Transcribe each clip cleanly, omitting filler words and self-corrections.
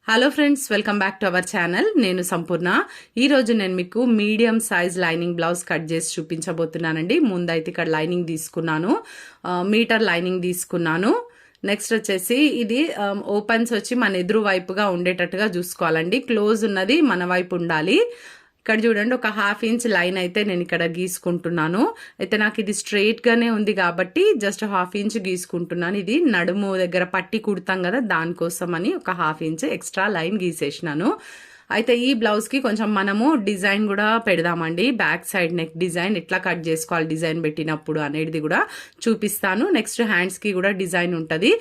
Hello friends, welcome back to our channel. నేను సంపూర్ణ. ఈరోజు నేను మీకు medium size lining blouse cut చేసి చూపించబోతున్నానండి. ముందైతే ఇక్కడ లైనింగ్ తీసుకున్నాను, మీటర్ లైనింగ్ తీసుకున్నాను. నెక్స్ట్ వచ్చేసి ఇది ఓపెన్స్ వచ్చి మన ఎదురు వైపుగా ఉండేటట్టుగా చూసుకోవాలండి. క్లోజ్ ఉన్నది మన వైపు ఉండాలి. ఇక్కడ చూడండి, ఒక 1/2 ఇంచ్ లైన్ అయితే నేను ఇక్కడ గీసుకుంటున్నాను. అయితే నాకు ఇది స్ట్రెయిట్ గానే ఉంది కాబట్టి జస్ట్ 1/2 ఇంచ్ గీసుకుంటున్నాను. ఇది నడుము దగ్గర పట్టి కుడతాం కదా, దానికోసం అని ఒక 1/2 ఇంచ్ ఎక్స్ట్రా లైన్ గీసేసినాను. అయితే ఈ బ్లౌజ్ కి కొంచెం మనము డిజైన్ కూడా పెడదామండి. బ్యాక్ సైడ్ నెక్ డిజైన్ ఎట్లా కట్ చేసుకోవాలి డిజైన్ పెట్టినప్పుడు అనేది కూడా చూపిస్తాను. నెక్స్ట్ హ్యాండ్స్ కి కూడా డిజైన్ ఉంటుంది.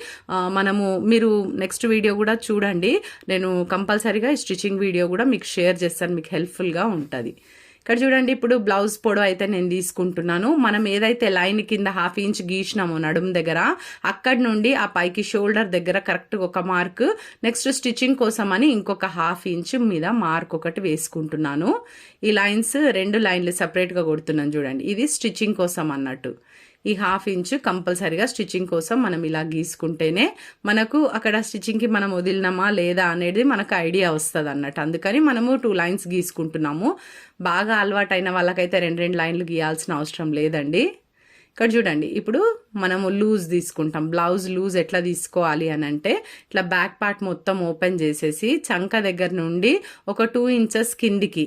మీరు నెక్స్ట్ వీడియో కూడా చూడండి. నేను కంపల్సరీగా స్టిచ్చింగ్ వీడియో కూడా మీకు షేర్ చేస్తాను, మీకు హెల్ప్ఫుల్ గా ఉంటుంది. ఇక్కడ చూడండి, ఇప్పుడు బ్లౌజ్ పొడవు అయితే నేను తీసుకుంటున్నాను. మనం ఏదైతే లైన్ కింద 1/2 ఇంచ్ గీసినామో నడుము దగ్గర, అక్కడి నుండి ఆ పైకి షోల్డర్ దగ్గర కరెక్ట్ ఒక మార్క్, నెక్స్ట్ స్టిచ్చింగ్ కోసం అని ఇంకొక 1/2 ఇంచ్ మీద మార్క్ ఒకటి వేసుకుంటున్నాను. ఈ లైన్స్ 2 లైన్లు సెపరేట్ గా కొడుతున్నాను చూడండి. ఇది స్టిచ్చింగ్ కోసం అన్నట్టు. ఈ 1/2 ఇంచ్ కంపల్సరీగా స్టిచ్చింగ్ కోసం మనం ఇలా గీసుకుంటేనే మనకు అక్కడ స్టిచ్చింగ్ కి మనం వదిలినామా లేదా అనేది మనకు ఐడియా వస్తుంది అన్నట్టు. అందుకని మనము 2 లైన్స్ గీసుకుంటున్నాము. బాగా అలవాటైన వాళ్ళకైతే 2 లైన్లు గీయాల్సిన అవసరం లేదండి. ఇక్కడ చూడండి, ఇప్పుడు మనము లూజ్ తీసుకుంటాం. బ్లౌజ్ లూజ్ ఎట్లా తీసుకోవాలి అని అంటే, ఇట్లా బ్యాక్ పార్ట్ మొత్తం ఓపెన్ చేసేసి చంక దగ్గర నుండి ఒక 2 ఇంచెస్ కిందికి,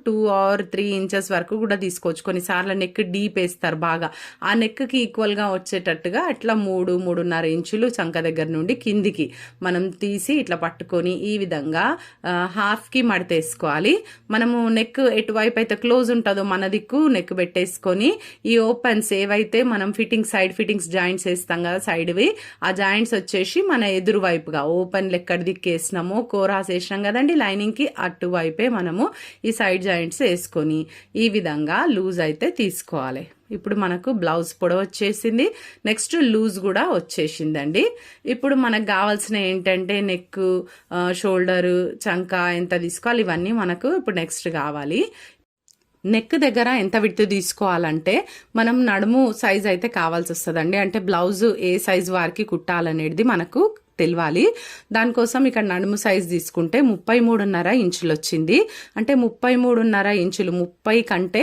2 or 3 ఇంచెస్ వరకు కూడా తీసుకోవచ్చు. కొన్నిసార్లు నెక్ డీప్ వేస్తారు బాగా, ఆ నెక్కి ఈక్వల్గా వచ్చేటట్టుగా అట్లా 3-3.5 ఇంచులు చంక దగ్గర నుండి కిందికి మనం తీసి ఇట్లా పట్టుకొని ఈ విధంగా హాఫ్కి మడతేసుకోవాలి. మనము నెక్ ఎటువైపు అయితే క్లోజ్ ఉంటుందో మన దిక్కు నెక్ పెట్టేసుకొని ఈ ఓపెన్స్ ఏవైతే మనం సైడ్ ఫిట్టింగ్స్ జాయింట్స్ వేస్తాం కదా సైడ్వి, ఆ జాయింట్స్ వచ్చేసి మన ఎదురు వైపుగా ఓపెన్ ఎక్కడ దిక్కేసినామో కోరాస్ వేసినాం కదండి లైనింగ్ కి, అటువైపే మనము ఈ సైడ్ జాయింట్స్ వేసుకొని ఈ విధంగా లూజ్ అయితే తీసుకోవాలి. ఇప్పుడు మనకు బ్లౌజ్ పొడవు వచ్చేసింది, నెక్స్ట్ లూజ్ కూడా వచ్చేసిందండి. ఇప్పుడు మనకు కావాల్సిన ఏంటంటే నెక్, షోల్డర్, చంక ఎంత తీసుకోవాలి ఇవన్నీ మనకు ఇప్పుడు నెక్స్ట్ కావాలి. నెక్ దగ్గర ఎంత విడ్త్ తీసుకోవాలంటే మనం నడుము సైజ్ అయితే కావాల్సి వస్తుందండి. అంటే బ్లౌజ్ ఏ సైజ్ వారికి కుట్టాలనేది మనకు తెలియాలి. దానికోసం ఇక్కడ నడుము సైజ్ తీసుకుంటే 33.5 ఇంచులు వచ్చింది. అంటే 33.5 ఇంచులు 30 కంటే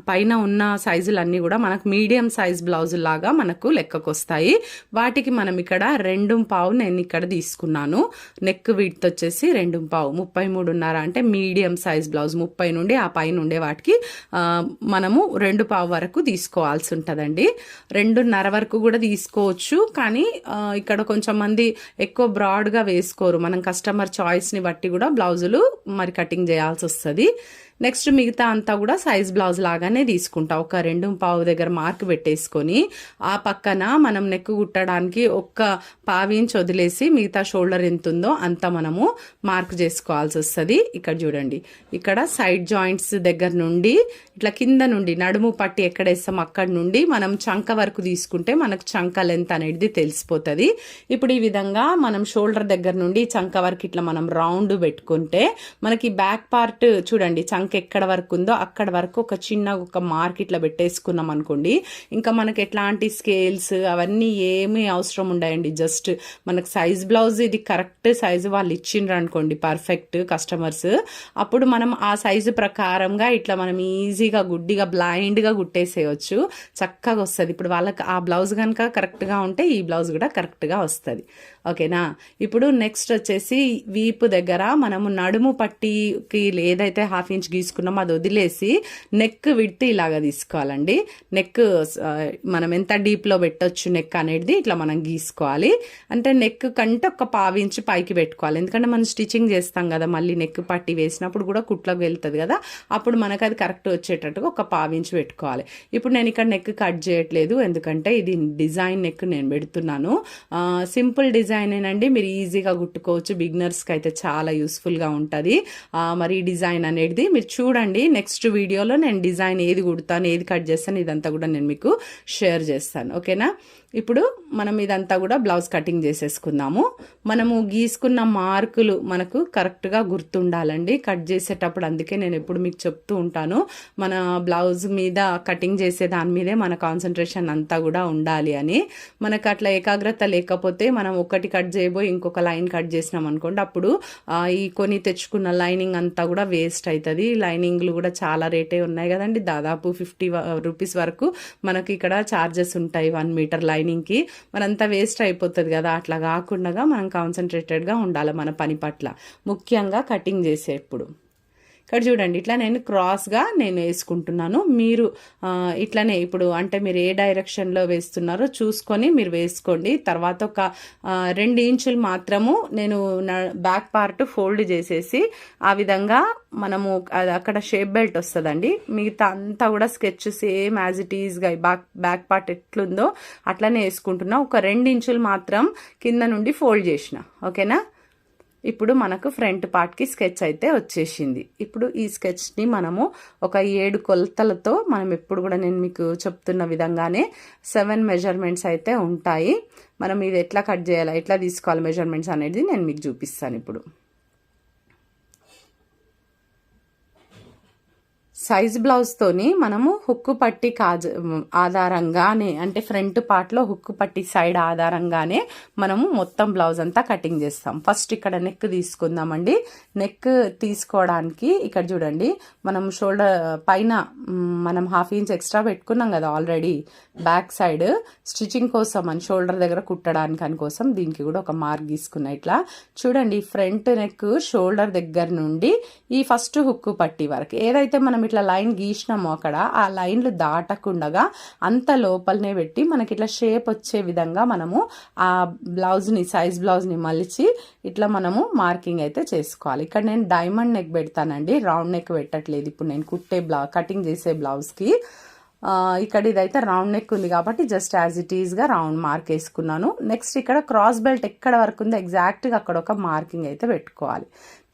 పైన ఉన్న సైజులన్నీ కూడా మనకు మీడియం సైజ్ బ్లౌజు లాగా మనకు లెక్కకు వస్తాయి. వాటికి మనం ఇక్కడ 2.5 నేను ఇక్కడ తీసుకున్నాను. నెక్ విడ్త్ వచ్చేసి 2.5, 33.5 అంటే మీడియం సైజ్ బ్లౌజ్. 30 నుండి ఆ పైన ఉండే వాటికి మనము 2.5 వరకు తీసుకోవాల్సి ఉంటుందండి. 2.5 వరకు కూడా తీసుకోవచ్చు, కానీ ఇక్కడ కొంచెం మంది ఎక్కువ బ్రాడ్గా వేసుకోరు. మనం కస్టమర్ చాయిస్ని బట్టి కూడా బ్లౌజులు మరి కటింగ్ చేయాల్సి వస్తుంది. నెక్స్ట్ మిగతా అంతా కూడా సైజ్ బ్లౌజ్ లాగానే తీసుకుంటా. ఒక 2.5 దగ్గర మార్క్ పెట్టేసుకొని ఆ పక్కన మనం నెక్ కుట్టడానికి ఒక్క 1/2 ఇంచ్ వదిలేసి మిగతా షోల్డర్ ఎంత ఉందో అంత మనము మార్క్ చేసుకోవాల్సి వస్తుంది. ఇక్కడ చూడండి, ఇక్కడ సైడ్ జాయింట్స్ దగ్గర నుండి ఇట్లా కింద నుండి నడుము పట్టి ఎక్కడేస్తాం అక్కడ నుండి మనం చంక వరకు తీసుకుంటే మనకు చంక లెంత్ అనేది తెలిసిపోతుంది. ఇప్పుడు ఈ విధంగా మనం షోల్డర్ దగ్గర నుండి చంక వరకు ఇట్లా మనం రౌండ్ పెట్టుకుంటే మనకి బ్యాక్ పార్ట్ చూడండి, చంక ఎక్కడ వరకు ఉందో అక్కడ వరకు ఒక మార్క్ ఇట్లా పెట్టేసుకున్నాం అనుకోండి, ఇంకా మనకి ఎట్లాంటి స్కేల్స్ అవన్నీ ఏమీ అవసరం ఉండయండి. జస్ట్ మనకు సైజ్ బ్లౌజ్ ఇది కరెక్ట్ సైజు వాళ్ళు ఇచ్చిండ్రు అనుకోండి, పర్ఫెక్ట్ కస్టమర్స్, అప్పుడు మనం ఆ సైజు ప్రకారంగా ఇట్లా మనం ఈజీగా గుడ్డిగా బ్లైండ్గా కుట్టేసేయచ్చు, చక్కగా వస్తుంది. ఇప్పుడు వాళ్ళకి ఆ బ్లౌజ్ కనుక కరెక్ట్గా ఉంటే ఈ బ్లౌజ్ కూడా కరెక్ట్గా వస్తుంది. ఓకేనా? ఇప్పుడు నెక్స్ట్ వచ్చేసి వీపు దగ్గర మనము నడుము పట్టికి ఏదైతే 1/2 ఇంచ్ గీసుకున్నామో అది వదిలేసి నెక్ విడ్త్ ఇలాగా తీసుకోవాలండి. నెక్ మనం ఎంత డీప్లో పెట్టొచ్చు నెక్ అనేది ఇట్లా మనం గీసుకోవాలి. అంటే నెక్ కంటే ఒక 1/2 ఇంచ్ పైకి పెట్టుకోవాలి. ఎందుకంటే మనం స్టిచ్చింగ్ చేస్తాం కదా, మళ్ళీ నెక్ పట్టి వేసినప్పుడు కూడా కుట్లకు వెళ్తుంది కదా, అప్పుడు మనకు అది కరెక్ట్ వచ్చేటట్టుగా ఒక 1/2 ఇంచ్ పెట్టుకోవాలి. ఇప్పుడు నేను ఇక్కడ నెక్ కట్ చేయట్లేదు, ఎందుకంటే ఇది డిజైన్ నెక్ నేను పెడుతున్నాను. సింపుల్ డిజైన్ ఏనండి, మీరు ఈజీగా కుట్టుకోవచ్చు. బిగినర్స్కి అయితే చాలా యూస్ఫుల్గా ఉంటుంది. మరి ఈ డిజైన్ అనేది మీరు చూడండి. నెక్స్ట్ వీడియోలో నేను డిజైన్ ఏది కుడతాను, ఏది కట్ చేస్తాను, ఇదంతా కూడా నేను మీకు షేర్ చేస్తాను. ఓకేనా? ఇప్పుడు మనం ఇదంతా కూడా బ్లౌజ్ కటింగ్ చేసేసుకుందాము. మనము గీసుకున్న మార్కులు మనకు కరెక్ట్గా గుర్తుండాలండి కట్ చేసేటప్పుడు. అందుకే నేను ఎప్పుడు మీకు చెప్తూ ఉంటాను, మన బ్లౌజ్ మీద కటింగ్ చేసే దాని మీదే మన కాన్సన్ట్రేషన్ అంతా కూడా ఉండాలి అని. మనకు అట్లా ఏకాగ్రత లేకపోతే మనం ఒకటి కట్ చేయబోయి ఇంకొక లైన్ కట్ చేసినాం అనుకోండి, అప్పుడు ఈ కొని తెచ్చుకున్న లైనింగ్ అంతా కూడా వేస్ట్ అవుతుంది. లైనింగ్లు కూడా చాలా రేటే ఉన్నాయి కదండి, దాదాపు 50 రూపీస్ వరకు మనకి ఇక్కడ ఛార్జెస్ ఉంటాయి 1 మీటర్ లైనింగ్కి. మరంతా వేస్ట్ అయిపోతుంది కదా. అట్లా కాకుండా మనం కాన్సన్ట్రేటెడ్గా ఉండాలి మన పని పట్ల, ముఖ్యంగా కటింగ్ చేసేప్పుడు. ఇక్కడ చూడండి, ఇట్లా నేను క్రాస్గా నేను వేసుకుంటున్నాను. మీరు ఇట్లనే ఇప్పుడు అంటే మీరు ఏ డైరెక్షన్లో వేస్తున్నారో చూసుకొని మీరు వేసుకోండి. తర్వాత ఒక 2 ఇంచులు మాత్రము నేను బ్యాక్ పార్ట్ ఫోల్డ్ చేసేసి ఆ విధంగా మనము అక్కడ షేప్ బెల్ట్ వస్తుందండి. మిగతా అంతా కూడా స్కెచ్ సేమ్ యాజ్ ఇట్ ఈజ్గా బ్యాక్ పార్ట్ ఎట్లుందో అట్లనే వేసుకుంటున్నా. ఒక 2 ఇంచులు మాత్రం కింద నుండి ఫోల్డ్ చేసిన. ఓకేనా. ఇప్పుడు మనకు ఫ్రంట్ పార్ట్కి స్కెచ్ అయితే వచ్చేసింది. ఇప్పుడు ఈ స్కెచ్ని మనము ఒక 7 కొలతలతో మనం ఎప్పుడు కూడా నేను మీకు చెప్తున్న విధంగానే 7 మెజర్మెంట్స్ అయితే ఉంటాయి. మనం ఇది ఎట్లా కట్ చేయాలి, ఎట్లా తీసుకోవాలి మెజర్మెంట్స్ అనేది నేను మీకు చూపిస్తాను. ఇప్పుడు సైజ్ బ్లౌజ్తోని మనము హుక్కు పట్టి ఆధారంగానే అంటే ఫ్రంట్ పార్ట్లో హుక్కు పట్టి సైడ్ ఆధారంగానే మనము మొత్తం బ్లౌజ్ అంతా కటింగ్ చేస్తాం. ఫస్ట్ ఇక్కడ నెక్ తీసుకుందామండి. నెక్ తీసుకోవడానికి ఇక్కడ చూడండి, మనం షోల్డర్ పైన మనం 1/2 ఇంచ్ ఎక్స్ట్రా పెట్టుకున్నాం కదా ఆల్రెడీ బ్యాక్ సైడ్ స్టిచ్చింగ్ కోసం అని షోల్డర్ దగ్గర కుట్టడానికి అని కోసం దీనికి కూడా ఒక మార్క్ తీసుకున్నా. ఇట్లా చూడండి, ఫ్రంట్ నెక్ షోల్డర్ దగ్గర నుండి ఈ ఫస్ట్ హుక్కు పట్టి వరకు ఏదైతే మనం ఇట్లా లైన్ గీసినామో అక్కడ ఆ లైన్లు దాటకుండా అంత లోపలనే పెట్టి మనకి ఇట్లా షేప్ వచ్చే విధంగా మనము ఆ బ్లౌజ్ని సైజ్ బ్లౌజ్ని మలిచి ఇట్లా మనము మార్కింగ్ అయితే చేసుకోవాలి. ఇక్కడ నేను డైమండ్ నెక్ పెడతానండి, రౌండ్ నెక్ పెట్టట్లేదు. ఇప్పుడు నేను కుట్టే కటింగ్ చేసే బ్లౌజ్కి ఇక్కడ ఇదైతే రౌండ్ నెక్ ఉంది కాబట్టి జస్ట్ యాజ్ ఇట్ ఈజ్గా రౌండ్ మార్క్ వేసుకున్నాను. నెక్స్ట్ ఇక్కడ క్రాస్ బెల్ట్ ఎక్కడ వరకు ఉందో ఎగ్జాక్ట్గా అక్కడ ఒక మార్కింగ్ అయితే పెట్టుకోవాలి.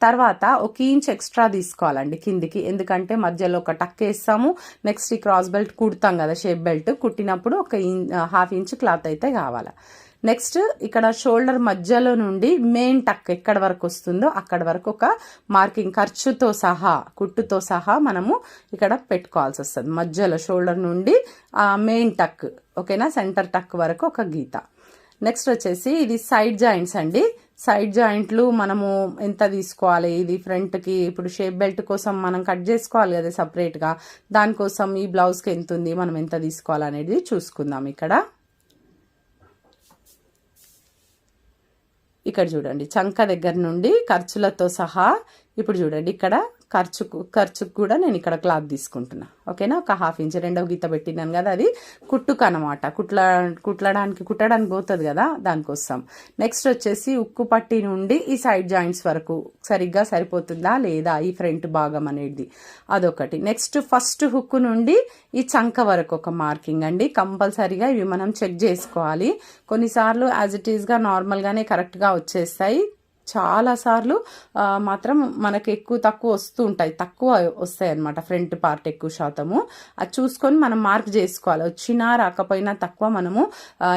తర్వాత 1 ఇంచ్ ఎక్స్ట్రా తీసుకోవాలండి కిందికి, ఎందుకంటే మధ్యలో ఒక టక్ వేస్తాము. నెక్స్ట్ ఈ క్రాస్ బెల్ట్ కుడతాం కదా, షేప్ బెల్ట్ కుట్టినప్పుడు ఒక 1/2 ఇంచ్ క్లాత్ అయితే కావాలి. నెక్స్ట్ ఇక్కడ షోల్డర్ మధ్యలో నుండి మెయిన్ టక్ ఎక్కడ వరకు వస్తుందో అక్కడ వరకు ఒక మార్కింగ్ ఖర్చుతో సహా కుట్టుతో సహా మనము ఇక్కడ పెట్టుకోవాల్సి వస్తుంది. మధ్యలో షోల్డర్ నుండి మెయిన్ టక్, ఓకేనా, సెంటర్ టక్ వరకు ఒక గీత. నెక్స్ట్ వచ్చేసి ఇది సైడ్ జాయింట్స్ అండి. సైడ్ జాయింట్లు మనము ఎంత తీసుకోవాలి, ఇది ఫ్రంట్కి ఇప్పుడు షేప్ బెల్ట్ కోసం మనం కట్ చేసుకోవాలి కదా సపరేట్గా, దానికోసం ఈ బ్లౌజ్కి ఎంత ఉంది, మనం ఎంత తీసుకోవాలి అనేది చూసుకుందాం. ఇక్కడ చూడండి, చంక దగ్గర నుండి ఖర్చులతో సహా ఇప్పుడు చూడండి ఇక్కడ ఖర్చుకు కూడా నేను ఇక్కడ క్లాత్ తీసుకుంటున్నా. ఓకేనా, ఒక 1/2 ఇంచ్ రెండవ గీత పెట్టినాను కదా, అది కుట్టుకు అనమాట, కుట్టడానికి పోతుంది కదా దానికోసం. నెక్స్ట్ వచ్చేసి ఉక్కు పట్టి నుండి ఈ సైడ్ జాయింట్స్ వరకు సరిగ్గా సరిపోతుందా లేదా ఈ ఫ్రంట్ భాగం అనేది అదొకటి. నెక్స్ట్ ఫస్ట్ హుక్ నుండి ఈ చంక వరకు ఒక మార్కింగ్ అండి. కంపల్సరీగా ఇవి మనం చెక్ చేసుకోవాలి. కొన్నిసార్లు యాజ్ ఇట్ ఈస్గా నార్మల్గానే కరెక్ట్గా వచ్చేస్తాయి, చాలాసార్లు మాత్రం మనకు ఎక్కువ తక్కువ వస్తూ ఉంటాయి, తక్కువ వస్తాయి అనమాట ఫ్రంట్ పార్ట్ ఎక్కువ శాతము. అది చూసుకొని మనం మార్క్ చేసుకోవాలి, వచ్చినా రాకపోయినా తక్కువ మనము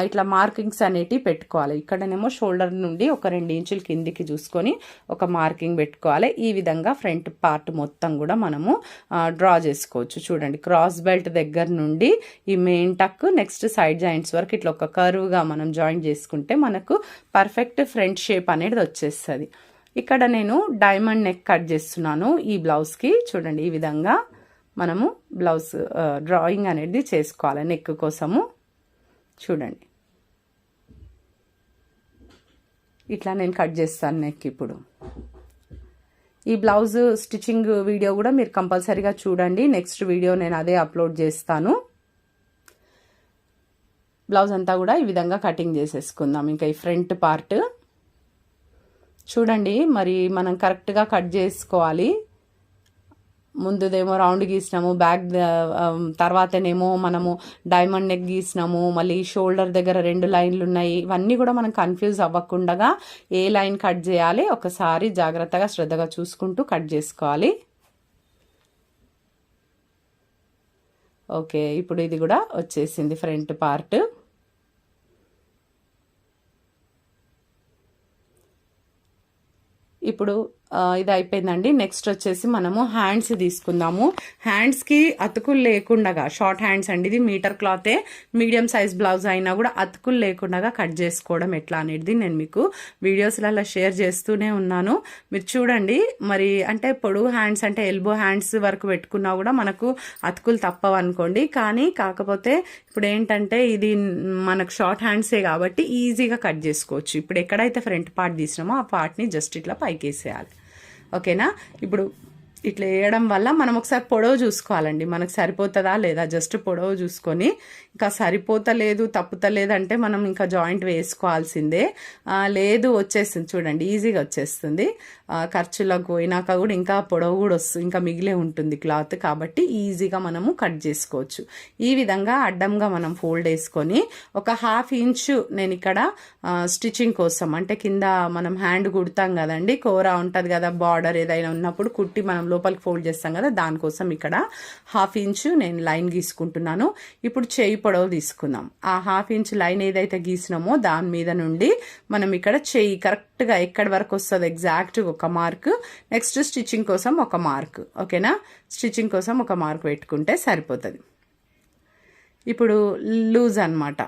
ఇట్లా మార్కింగ్స్ అనేటివి పెట్టుకోవాలి. ఇక్కడనేమో షోల్డర్ నుండి ఒక 2 ఇంచుల కిందికి చూసుకొని ఒక మార్కింగ్ పెట్టుకోవాలి. ఈ విధంగా ఫ్రంట్ పార్ట్ మొత్తం కూడా మనము డ్రా చేసుకోవచ్చు. చూడండి, క్రాస్ బెల్ట్ దగ్గర నుండి ఈ మెయిన్ టక్ నెక్స్ట్ సైడ్ జాయింట్స్ వరకు ఇట్లా ఒక కర్వ్గా మనం జాయింట్ చేసుకుంటే మనకు పర్ఫెక్ట్ ఫ్రంట్ షేప్ అనేది వచ్చేస్తుంది. ఇక్కడ నేను డైమండ్ నెక్ కట్ చేస్తున్నాను ఈ బ్లౌజ్కి. చూడండి, ఈ విధంగా మనము బ్లౌజ్ డ్రాయింగ్ అనేది చేసుకోవాలి నెక్ కోసము. చూడండి, ఇట్లా నేను కట్ చేస్తాను నెక్. ఇప్పుడు ఈ బ్లౌజ్ స్టిచ్చింగ్ వీడియో కూడా మీరు కంపల్సరీగా చూడండి, నెక్స్ట్ వీడియో నేను అదే అప్లోడ్ చేస్తాను. బ్లౌజ్ అంతా కూడా ఈ విధంగా కటింగ్ చేసేసుకుందాం. ఇంకా ఈ ఫ్రంట్ పార్ట్ చూడండి, మరి మనం కరెక్ట్గా కట్ చేసుకోవాలి. ముందుదేమో రౌండ్ గీసినాము, బ్యాక్ తర్వాతనేమో మనము డైమండ్ నెక్ గీసినాము, మళ్ళీ షోల్డర్ దగ్గర 2 లైన్లు ఉన్నాయి. ఇవన్నీ కూడా మనం కన్ఫ్యూజ్ అవ్వకుండా ఏ లైన్ కట్ చేయాలి ఒకసారి జాగ్రత్తగా శ్రద్ధగా చూసుకుంటూ కట్ చేసుకోవాలి. ఓకే, ఇప్పుడు ఇది కూడా వచ్చేసింది ఫ్రంట్ పార్ట్. ఇప్పుడు ఇది అయిపోయిందండి. నెక్స్ట్ వచ్చేసి మనము హ్యాండ్స్ తీసుకుందాము. హ్యాండ్స్కి అతుకులు లేకుండా, షార్ట్ హ్యాండ్స్ అండి, ఇది మీటర్ క్లాతే, మీడియం సైజ్ బ్లౌజ్ అయినా కూడా అతుకులు లేకుండా కట్ చేసుకోవడం ఎట్లా అనేది నేను మీకు వీడియోస్లలో షేర్ చేస్తూనే ఉన్నాను. మీరు చూడండి. మరి అంటే పొడుగు హ్యాండ్స్ అంటే ఎల్బో హ్యాండ్స్ వరకు పెట్టుకున్నా కూడా మనకు అతుకులు తప్పవు అనుకోండి. కానీ కాకపోతే ఇప్పుడు ఏంటంటే ఇది మనకు షార్ట్ హ్యాండ్సే కాబట్టి ఈజీగా కట్ చేసుకోవచ్చు. ఇప్పుడు ఎక్కడైతే ఫ్రంట్ పార్ట్ తీసినామో ఆ పార్ట్ని జస్ట్ ఇట్లా పైకి వేసేయాలి. ఓకేనా? ఇప్పుడు ఇట్లా వేయడం వల్ల మనం ఒకసారి పొడవు చూసుకోవాలండి, మనకు సరిపోతుందా లేదా. జస్ట్ పొడవు చూసుకొని ఇంకా సరిపోతలేదు తప్పుతలేదు అంటే మనం ఇంకా జాయింట్ వేసుకోవాల్సిందే. లేదు వచ్చేస్తుంది చూడండి, ఈజీగా వచ్చేస్తుంది. ఖర్చులకు పోయినాక కూడా ఇంకా పొడవు కూడా వస్తుంది, ఇంకా మిగిలే ఉంటుంది క్లాత్, కాబట్టి ఈజీగా మనము కట్ చేసుకోవచ్చు. ఈ విధంగా అడ్డంగా మనం ఫోల్డ్ వేసుకొని ఒక 1/2 ఇంచు నేను ఇక్కడ స్టిచ్చింగ్ కోసం, అంటే కింద మనం హ్యాండ్ కుడతాం కదండి, కూర ఉంటుంది కదా, బార్డర్ ఏదైనా ఉన్నప్పుడు కుట్టి మనం లోపలికి ఫోల్డ్ చేస్తాం కదా, దానికోసం ఇక్కడ 1/2 ఇంచు నేను లైన్ గీసుకుంటున్నాను. ఇప్పుడు చేయి పొడవు తీసుకుందాం. ఆ 1/2 ఇంచు లైన్ ఏదైతే గీసినామో దాని మీద నుండి మనం ఇక్కడ చేయి కరెక్ట్గా ఎక్కడి వరకు వస్తుంది ఎగ్జాక్ట్గా ఒక మార్క్, నెక్స్ట్ స్టిచ్చింగ్ కోసం ఒక మార్క్. ఓకేనా? స్టిచ్చింగ్ కోసం ఒక మార్క్ పెట్టుకుంటే సరిపోతుంది. ఇప్పుడు లూజ్ అన్నమాట.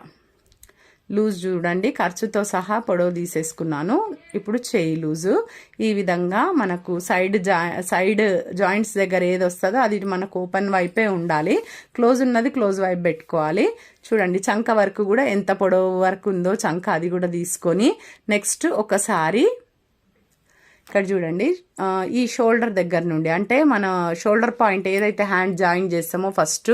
లూజ్ చూడండి, ఖర్చుతో సహా పొడవు తీసేసుకున్నాను. ఇప్పుడు చేయి లూజు ఈ విధంగా మనకు సైడ్ జాయింట్స్ దగ్గర ఏది వస్తుందో అది మనకు ఓపెన్ వైపే ఉండాలి. క్లోజ్ ఉన్నది క్లోజ్ వైపు పెట్టుకోవాలి. చూడండి, చంక వరకు కూడా ఎంత పొడవు వరకు ఉందో చంక అది కూడా తీసుకొని నెక్స్ట్ ఒకసారి ఇక్కడ చూడండి, ఈ షోల్డర్ దగ్గర నుండి, అంటే మన షోల్డర్ పాయింట్ ఏదైతే హ్యాండ్ జాయిన్ చేస్తామో ఫస్ట్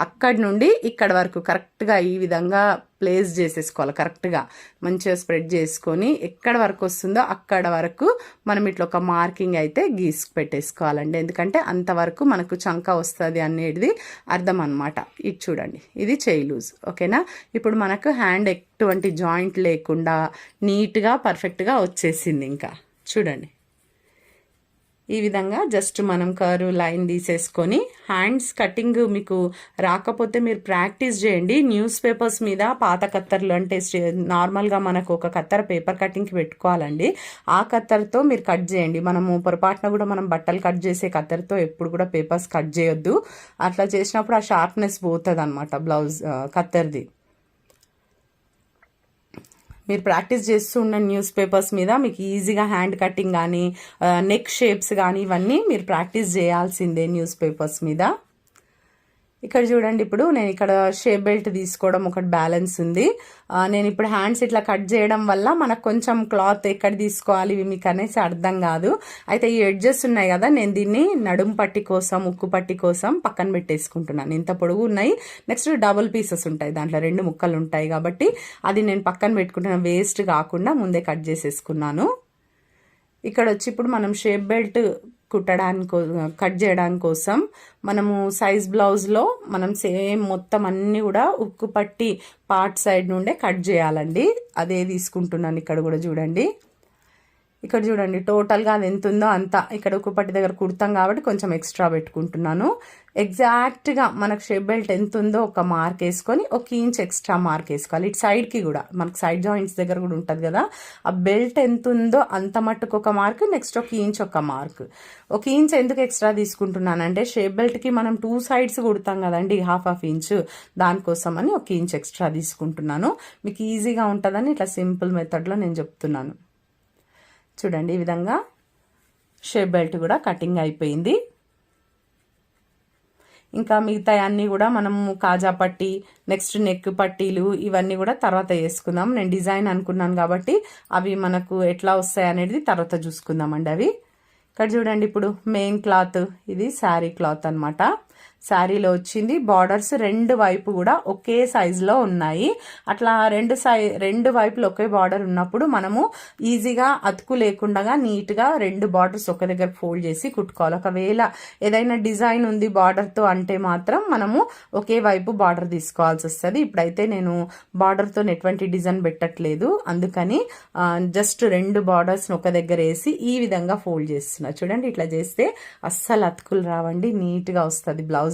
అక్కడి నుండి ఇక్కడ వరకు కరెక్ట్గా ఈ విధంగా ప్లేస్ చేసేసుకోవాలి. కరెక్ట్గా మంచిగా స్ప్రెడ్ చేసుకొని ఎక్కడ వరకు వస్తుందో అక్కడ వరకు మనం ఇట్లా ఒక మార్కింగ్ అయితే గీసి పెట్టేసుకోవాలండి. ఎందుకంటే అంతవరకు మనకు చంక వస్తుంది అనేది అర్థం అనమాట. ఇది చూడండి, ఇది చేయి లూజ్. ఓకేనా? ఇప్పుడు మనకు హ్యాండ్ ఎటువంటి జాయింట్ లేకుండా నీట్గా పర్ఫెక్ట్గా వచ్చేసింది. ఇంకా చూడండి, ఈ విధంగా జస్ట్ మనం కర్వ్ లైన్ తీసేసుకొని హ్యాండ్స్ కటింగ్ మీకు రాకపోతే మీరు ప్రాక్టీస్ చేయండి. న్యూస్ పేపర్స్ మీద పాత కత్తర్లు, అంటే నార్మల్గా మనకు ఒక కత్తెర పేపర్ కటింగ్కి పెట్టుకోవాలండి, ఆ కత్తెరతో మీరు కట్ చేయండి. మనము పొరపాటున కూడా మనం బట్టలు కట్ చేసే కత్తెరతో ఎప్పుడు కూడా పేపర్స్ కట్ చేయొద్దు. అట్లా చేసినప్పుడు ఆ షార్ప్నెస్ పోతుంది అనమాట బ్లౌజ్ కత్తెరది. మీరు ప్రాక్టీస్ చేస్తూ ఉన్న న్యూస్ పేపర్స్ మీద మీకు ఈజీగా హ్యాండ్ కటింగ్ కానీ నెక్ షేప్స్ కానీ ఇవన్నీ మీరు ప్రాక్టీస్ చేయాల్సిందే న్యూస్ పేపర్స్ మీద. ఇక్కడ చూడండి, ఇప్పుడు నేను ఇక్కడ షేప్ బెల్ట్ తీసుకోవడం ఒకటి బ్యాలెన్స్ ఉంది. నేను ఇప్పుడు హ్యాండ్స్ ఇట్లా కట్ చేయడం వల్ల మనకు కొంచెం క్లాత్ ఎక్కడ తీసుకోవాలి ఇవి మీకు అనేసి అర్థం కాదు. అయితే ఈ ఎడ్జెస్ ఉన్నాయి కదా, నేను దీన్ని నడుము పట్టి కోసం, ఉక్కు పట్టి కోసం పక్కన పెట్టేసుకుంటున్నాను. ఇంత పొడుగు ఉన్నాయి. నెక్స్ట్ డబుల్ పీసెస్ ఉంటాయి, దాంట్లో 2 ముక్కలు ఉంటాయి కాబట్టి అది నేను పక్కన పెట్టుకుంటున్నాను, వేస్ట్ కాకుండా ముందే కట్ చేసేసుకున్నాను. ఇక్కడ వచ్చి ఇప్పుడు మనం షేప్ బెల్ట్ కట్ చేయడానికి కోసం మనము సైజ్ బ్లౌజ్లో మనం సేమ్ మొత్తం అన్నీ కూడా ఉక్కు పట్టి పార్ట్ సైడ్ నుండే కట్ చేయాలండి. అదే తీసుకుంటున్నాను. ఇక్కడ కూడా చూడండి, ఇక్కడ చూడండి టోటల్గా అది ఎంత ఉందో అంత. ఇక్కడ ఉక్కు పట్టి దగ్గర కుడతాం కాబట్టి కొంచెం ఎక్స్ట్రా పెట్టుకుంటున్నాను. ఎగ్జాక్ట్గా మనకు షేప్ బెల్ట్ ఎంత ఉందో ఒక మార్క్ వేసుకొని 1 ఇంచ్ ఎక్స్ట్రా మార్క్ వేసుకోవాలి. ఇటు సైడ్కి కూడా మనకు సైడ్ జాయింట్స్ దగ్గర కూడా ఉంటుంది కదా, ఆ బెల్ట్ ఎంత ఉందో అంత మట్టుకు ఒక మార్క్, నెక్స్ట్ 1 ఇంచ్ ఒక మార్క్. 1 ఇంచ్ ఎందుకు ఎక్స్ట్రా తీసుకుంటున్నానంటే షేప్ బెల్ట్కి మనం 2 సైడ్స్ కుడతాం కదండి, 1/2 ఇంచ్, దానికోసం అని 1 ఇంచ్ ఎక్స్ట్రా తీసుకుంటున్నాను. మీకు ఈజీగా ఉంటుందని ఇట్లా సింపుల్ మెథడ్లో నేను చెప్తున్నాను. చూడండి, ఈ విధంగా షేప్ బెల్ట్ కూడా కటింగ్ అయిపోయింది. ఇంకా మిగతా అన్నీ కూడా మనము కాజా పట్టి, నెక్స్ట్ నెక్ పట్టీలు ఇవన్నీ కూడా తర్వాత వేసుకుందాం. నేను డిజైన్ అనుకున్నాను కాబట్టి అవి మనకు ఎట్లా వస్తాయి అనేది తర్వాత చూసుకుందామండి. అవి ఇక్కడ చూడండి, ఇప్పుడు మెయిన్ క్లాత్ ఇది శారీ క్లాత్ అన్నమాట. శారీలో వచ్చింది బార్డర్స్ 2 వైపు కూడా ఒకే సైజులో ఉన్నాయి. అట్లా 2 వైపులు ఒకే బార్డర్ ఉన్నప్పుడు మనము ఈజీగా అతుకు లేకుండా నీట్గా 2 బార్డర్స్ ఒక దగ్గర ఫోల్డ్ చేసి కుట్టుకోవాలి. ఒకవేళ ఏదైనా డిజైన్ ఉంది బార్డర్తో అంటే మాత్రం మనము ఒకే వైపు బార్డర్ తీసుకోవాల్సి వస్తుంది. ఇప్పుడైతే నేను బార్డర్తో ఎటువంటి డిజైన్ పెట్టట్లేదు, అందుకని జస్ట్ 2 బార్డర్స్ని ఒక దగ్గర వేసి ఈ విధంగా ఫోల్డ్ చేస్తున్నా. చూడండి, ఇట్లా చేస్తే అస్సలు అతుకులు రావండి, నీట్గా వస్తుంది బ్లౌజ్.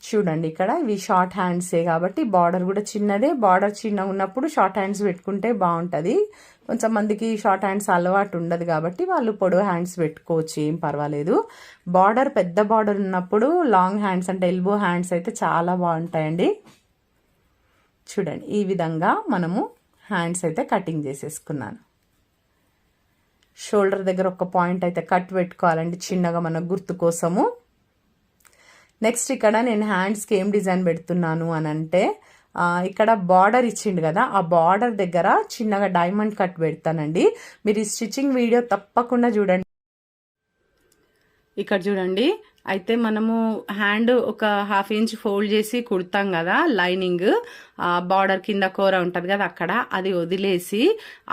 చూడండి ఇక్కడ ఇవి షార్ట్ హ్యాండ్సే కాబట్టి బార్డర్ కూడా చిన్నదే. బార్డర్ చిన్నగా ఉన్నప్పుడు షార్ట్ హ్యాండ్స్ పెట్టుకుంటే బాగుంటుంది. కొంచెం మందికి షార్ట్ హ్యాండ్స్ అలవాటు ఉండదు కాబట్టి వాళ్ళు పొడవు హ్యాండ్స్ పెట్టుకోవచ్చు, ఏం పర్వాలేదు. బార్డర్ పెద్ద బార్డర్ ఉన్నప్పుడు లాంగ్ హ్యాండ్స్ అంటే ఎల్బో హ్యాండ్స్ అయితే చాలా బాగుంటాయండి. చూడండి ఈ విధంగా మనము హ్యాండ్స్ అయితే కటింగ్ చేసేసుకున్నాను. షోల్డర్ దగ్గర ఒక పాయింట్ అయితే కట్ పెట్టుకోవాలండి చిన్నగా మన గుర్తు కోసము. నెక్స్ట్ ఇక్కడ నేను హ్యాండ్స్కి ఏం డిజైన్ పెడుతున్నాను అని అంటే ఇక్కడ బార్డర్ ఇచ్చిండు కదా, ఆ బార్డర్ దగ్గర చిన్నగా డైమండ్ కట్ పెడతానండి. మీరు ఈ స్టిచ్చింగ్ వీడియో తప్పకుండా చూడండి. ఇక్కడ చూడండి, అయితే మనము హ్యాండ్ ఒక 1/2 ఇంచ్ ఫోల్డ్ చేసి కుడతాం కదా, లైనింగ్ బార్డర్ కింద కూర ఉంటుంది కదా అక్కడ, అది వదిలేసి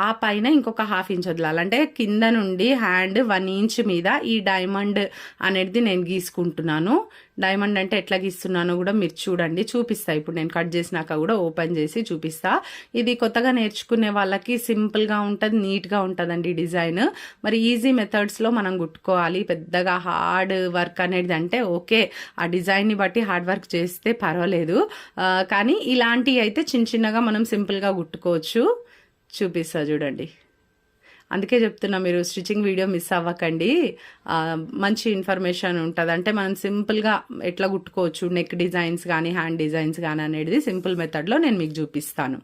ఆ పైన ఇంకొక 1/2 ఇంచ్ వదలాలి. అంటే కింద నుండి హ్యాండ్ 1 ఇంచ్ మీద ఈ డైమండ్ అనేది నేను గీసుకుంటున్నాను. డైమండ్ అంటే ఎట్లా గీస్తున్నానో కూడా మీరు చూడండి, చూపిస్తా. ఇప్పుడు నేను కట్ చేసినాక కూడా ఓపెన్ చేసి చూపిస్తా. ఇది కొత్తగా నేర్చుకునే వాళ్ళకి సింపుల్గా ఉంటుంది, నీట్గా ఉంటుందండి డిజైన్. మరి ఈజీ మెథడ్స్లో మనం కుట్టుకోవాలి. పెద్దగా హార్డ్ వర్క్ అనేది అంటే ఓకే, ఆ డిజైన్ని బట్టి హార్డ్ వర్క్ చేస్తే పర్వాలేదు, కానీ ఇలాంటివి అయితే చిన్న చిన్నగా మనం సింపుల్గా కుట్టుకోవచ్చు. చూపిస్తా చూడండి. అందుకే చెప్తున్నా, మీరు స్టిచ్చింగ్ వీడియో మిస్ అవ్వకండి, మంచి ఇన్ఫర్మేషన్ ఉంటుంది. అంటే మనం సింపుల్గా ఎట్లా కుట్టుకోవచ్చు, నెక్ డిజైన్స్ కానీ హ్యాండ్ డిజైన్స్ కానీ అనేది సింపుల్ మెథడ్లో నేను మీకు చూపిస్తాను.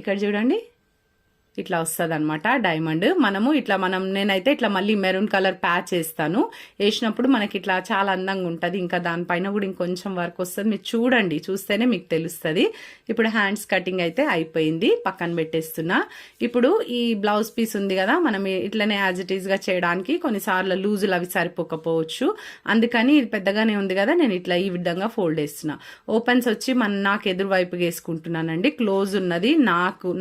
ఇక్కడ చూడండి, ఇట్లా వస్తుంది అనమాట డైమండ్. నేనైతే ఇట్లా మళ్ళీ మెరూన్ కలర్ ప్యాచ్ వేస్తాను. వేసినప్పుడు మనకి ఇట్లా చాలా అందంగా ఉంటుంది. ఇంకా దానిపైన కూడా ఇంకొంచెం వర్క్ వస్తుంది. మీరు చూడండి, చూస్తేనే మీకు తెలుస్తుంది. ఇప్పుడు హ్యాండ్స్ కటింగ్ అయితే అయిపోయింది, పక్కన పెట్టేస్తున్నా. ఇప్పుడు ఈ బ్లౌజ్ పీస్ ఉంది కదా, మనం ఇట్లనే యాజ్ ఇట్ ఈస్గా చేయడానికి కొన్నిసార్లు లూజులు అవి సరిపోకపోవచ్చు. అందుకని ఇది పెద్దగానే ఉంది కదా, నేను ఇట్లా ఈ విధంగా ఫోల్డ్ వేస్తున్నా. ఓపెన్స్ వచ్చి నాకు ఎదురు వైపు వేసుకుంటున్నానండి. క్లోజ్ ఉన్నది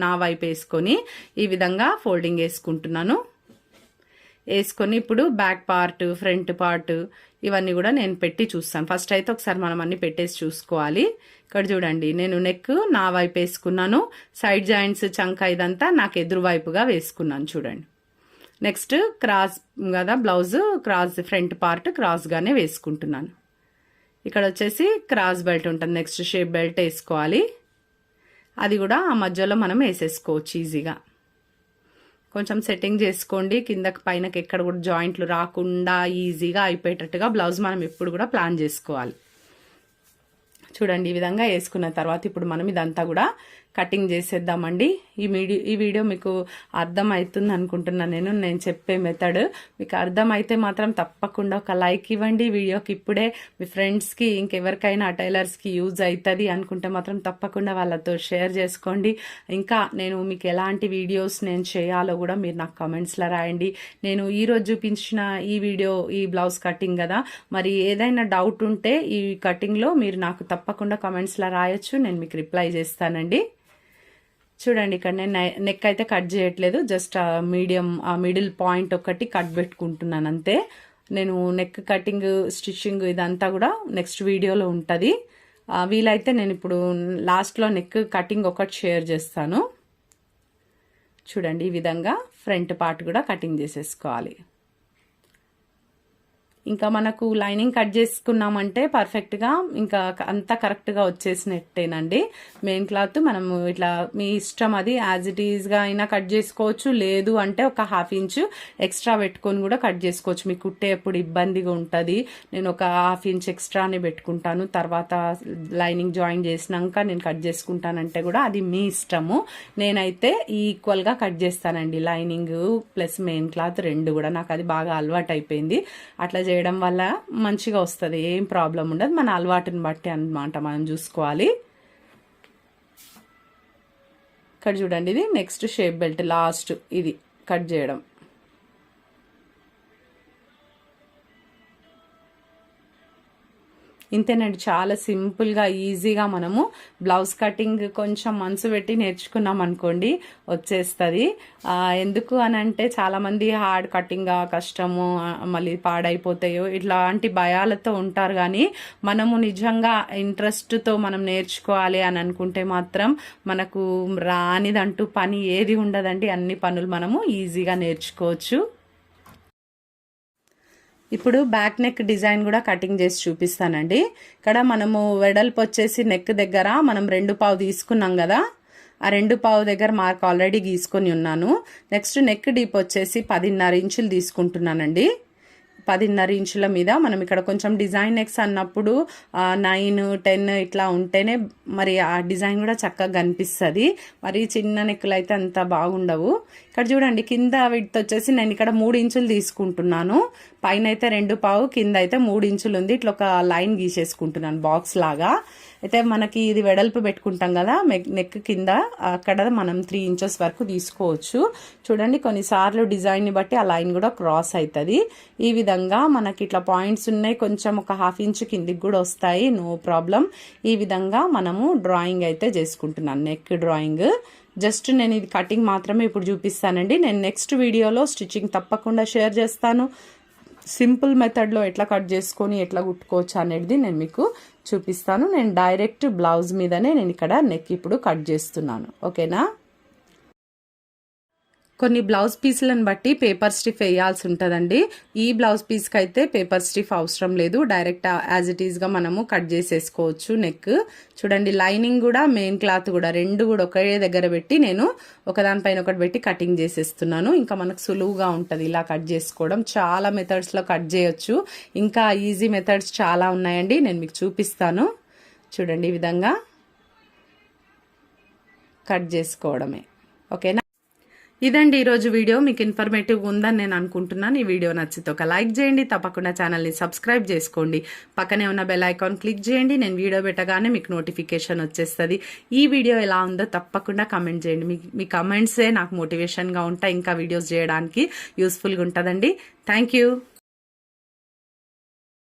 నా వైపు వేసుకొని ఈ విధంగా ఫోల్డింగ్ వేసుకుంటున్నాను. వేసుకొని ఇప్పుడు బ్యాక్ పార్ట్, ఫ్రంట్ పార్ట్ ఇవన్నీ కూడా నేను పెట్టి చూస్తాను. ఫస్ట్ అయితే ఒకసారి మనం అన్ని పెట్టేసి చూసుకోవాలి. ఇక్కడ చూడండి, నేను నెక్ నా వైపు వేసుకున్నాను, సైడ్ జాయింట్స్ చంక ఇదంతా నాకు ఎదురు వైపుగా వేసుకున్నాను. చూడండి, నెక్స్ట్ క్రాస్ కదా బ్లౌజ్, క్రాస్ ఫ్రంట్ పార్ట్ క్రాస్గానే వేసుకుంటున్నాను. ఇక్కడ వచ్చేసి క్రాస్ బెల్ట్ ఉంటుంది, నెక్స్ట్ షేప్ బెల్ట్ వేసుకోవాలి. అది కూడా ఆ మధ్యలో మనం వేసేసుకోవచ్చు ఈజీగా. కొంచెం సెట్టింగ్ చేసుకోండి, కిందకి పైనకి ఎక్కడ కూడా జాయింట్లు రాకుండా ఈజీగా అయిపోయేటట్టుగా బ్లౌజ్ మనం ఎప్పుడు కూడా ప్లాన్ చేసుకోవాలి. చూడండి, ఈ విధంగా వేసుకున్న తర్వాత ఇప్పుడు మనం ఇదంతా కూడా కటింగ్ చేసేద్దామండి. ఈ వీడియో మీకు అర్థమవుతుంది అనుకుంటున్నాను. నేను చెప్పే మెథడ్ మీకు అర్థమైతే మాత్రం తప్పకుండా ఒక లైక్ ఇవ్వండి వీడియోకి. ఇప్పుడే మీ ఫ్రెండ్స్కి ఇంకెవరికైనా టైలర్స్కి యూజ్ అవుతుంది అనుకుంటే మాత్రం తప్పకుండా వాళ్ళతో షేర్ చేసుకోండి. ఇంకా నేను మీకు ఎలాంటి వీడియోస్ నేను చేయాలో కూడా మీరు నాకు కామెంట్స్లో రాయండి. నేను ఈరోజు చూపించిన ఈ వీడియో ఈ బ్లౌజ్ కటింగ్ కదా, మరి ఏదైనా డౌట్ ఉంటే ఈ కటింగ్లో మీరు నాకు తప్పకుండా కామెంట్స్లో రాయొచ్చు, నేను మీకు రిప్లై చేస్తానండి. చూడండి, ఇక్కడ నేను నెక్ అయితే కట్ చేయట్లేదు, జస్ట్ మిడిల్ పాయింట్ ఒకటి కట్ పెట్టుకుంటున్నాను అంతే. నేను నెక్ కటింగ్ స్టిచ్చింగ్ ఇదంతా కూడా నెక్స్ట్ వీడియోలో ఉంటుంది. వీలైతే నేను ఇప్పుడు లాస్ట్లో నెక్ కటింగ్ ఒకటి షేర్ చేస్తాను. చూడండి, ఈ విధంగా ఫ్రంట్ పార్ట్ కూడా కటింగ్ చేసేసుకోవాలి. ఇంకా మనకు లైనింగ్ కట్ చేసుకున్నామంటే పర్ఫెక్ట్గా ఇంకా అంతా కరెక్ట్గా వచ్చేసినట్టేనండి. మెయిన్ క్లాత్ మనము ఇట్లా మీ ఇష్టం, అది యాజ్ ఇట్ ఈజ్గా అయినా కట్ చేసుకోవచ్చు, లేదు అంటే ఒక 1/2 ఇంచ్ ఎక్స్ట్రా పెట్టుకొని కూడా కట్ చేసుకోవచ్చు. మీకు కుట్టేప్పుడు ఇబ్బందిగా ఉంటుంది. నేను ఒక 1/2 ఇంచ్ ఎక్స్ట్రానే పెట్టుకుంటాను, తర్వాత లైనింగ్ జాయిన్ చేసినాక నేను కట్ చేసుకుంటానంటే కూడా అది మీ ఇష్టము. నేనైతే ఈక్వల్గా కట్ చేస్తానండి, లైనింగ్ ప్లస్ మెయిన్ క్లాత్ రెండు కూడా. నాకు అది బాగా అలవాటు అయిపోయింది. అట్లా చేయడం వల్ల మంచిగా వస్తుంది, ఏం ప్రాబ్లం ఉండదు. మన అలవాటుని బట్టి అన్నమాట మనం చూసుకోవాలి. ఇక్కడ చూడండి, ఇది నెక్స్ట్ షేప్ బెల్ట్ లాస్ట్ ఇది కట్ చేయడం. ఇంతేనండి, చాలా సింపుల్గా ఈజీగా మనము బ్లౌజ్ కటింగ్ కొంచెం మనసు పెట్టి నేర్చుకున్నాం అనుకోండి వచ్చేస్తుంది. ఎందుకు అని అంటే చాలామంది హార్డ్ కటింగ్ కష్టము, మళ్ళీ పాడైపోతాయో ఇట్లాంటి భయాలతో ఉంటారు. కానీ మనము నిజంగా ఇంట్రెస్ట్తో మనం నేర్చుకోవాలి అని అనుకుంటే మాత్రం మనకు రానిదంటూ పని ఏది ఉండదండి. అన్ని పనులు మనము ఈజీగా నేర్చుకోవచ్చు. ఇప్పుడు బ్యాక్ నెక్ డిజైన్ కూడా కటింగ్ చేసి చూపిస్తానండి. ఇక్కడ మనము వెడల్పు వచ్చేసి నెక్ దగ్గర మనం 2 తీసుకున్నాం కదా, ఆ 2 దగ్గర మార్క్ ఆల్రెడీ గీసుకొని ఉన్నాను. నెక్స్ట్ నెక్ డీప్ వచ్చేసి 10.5 ఇంచులు తీసుకుంటున్నానండి. 10.5 ఇంచుల మీద మనం ఇక్కడ కొంచెం డిజైన్ నెక్స్ అన్నప్పుడు 9, 10 ఇట్లా ఉంటేనే మరి ఆ డిజైన్ కూడా చక్కగా కనిపిస్తుంది. మరి చిన్న నెక్కులు అయితే అంత బాగుండవు. ఇక్కడ చూడండి కింద విడ్త్ వచ్చేసి నేను ఇక్కడ 3 ఇంచులు తీసుకుంటున్నాను. పైన అయితే 2 కింద అయితే 3 ఇంచులు ఉంది. ఇట్లా ఒక లైన్ గీసేసుకుంటున్నాను బాక్స్ లాగా. అయితే మనకి ఇది వెడల్పు పెట్టుకుంటాం కదా నెక్ కింద, అక్కడ మనం 3 ఇంచెస్ వరకు తీసుకోవచ్చు. చూడండి కొన్నిసార్లు డిజైన్ని బట్టి ఆ లైన్ కూడా క్రాస్ అవుతుంది. ఈ విధంగా మనకి ఇట్లా పాయింట్స్ ఉన్నాయి, కొంచెం ఒక 1/2 ఇంచు కిందికి కూడా వస్తాయి, నో ప్రాబ్లం. ఈ విధంగా మనము డ్రాయింగ్ అయితే చేసుకుంటున్నాను, నెక్ డ్రాయింగ్. జస్ట్ నేను ఇది కటింగ్ మాత్రమే ఇప్పుడు చూపిస్తానండి. నేను నెక్స్ట్ వీడియోలో స్టిచ్చింగ్ తప్పకుండా షేర్ చేస్తాను. సింపుల్ మెథడ్లో ఎట్లా కట్ చేసుకొని ఎట్లా కుట్టుకోవచ్చు అనేది నేను మీకు చూపిస్తాను. నేను డైరెక్ట్ బ్లౌజ్ మీదనే నేను ఇక్కడ నెక్ ఇప్పుడు కట్ చేస్తున్నాను. ఓకేనా? కొన్ని బ్లౌజ్ పీసులను బట్టి పేపర్ స్టిఫ్ వేయాల్సి ఉంటుందండి. ఈ బ్లౌజ్ పీస్కి అయితే పేపర్ స్టిఫ్ అవసరం లేదు, డైరెక్ట్ యాజ్ ఇట్ ఈస్గా మనము కట్ చేసేసుకోవచ్చు నెక్. చూడండి లైనింగ్ కూడా మెయిన్ క్లాత్ కూడా 2 కూడా ఒకే దగ్గర పెట్టి నేను ఒకదానిపైన ఒకటి పెట్టి కటింగ్ చేసేస్తున్నాను. ఇంకా మనకు సులువుగా ఉంటుంది ఇలా కట్ చేసుకోవడం. చాలా మెథడ్స్లో కట్ చేయొచ్చు, ఇంకా ఈజీ మెథడ్స్ చాలా ఉన్నాయండి, నేను మీకు చూపిస్తాను. చూడండి ఈ విధంగా కట్ చేసుకోవడమే. ఓకేనా? ఇదండి ఈరోజు వీడియో. మీకు ఇన్ఫర్మేటివ్గా ఉందని నేను అనుకుంటున్నాను. ఈ వీడియో నచ్చితే ఒక లైక్ చేయండి, తప్పకుండా ఛానల్ని సబ్స్క్రైబ్ చేసుకోండి, పక్కనే ఉన్న బెల్ ఐకాన్ క్లిక్ చేయండి. నేను వీడియో పెట్టగానే మీకు నోటిఫికేషన్ వచ్చేస్తుంది. ఈ వీడియో ఎలా ఉందో తప్పకుండా కమెంట్ చేయండి. మీ కమెంట్సే నాకు మోటివేషన్గా ఉంటాయి ఇంకా వీడియోస్ చేయడానికి యూస్ఫుల్గా ఉంటుందండి. Thank you.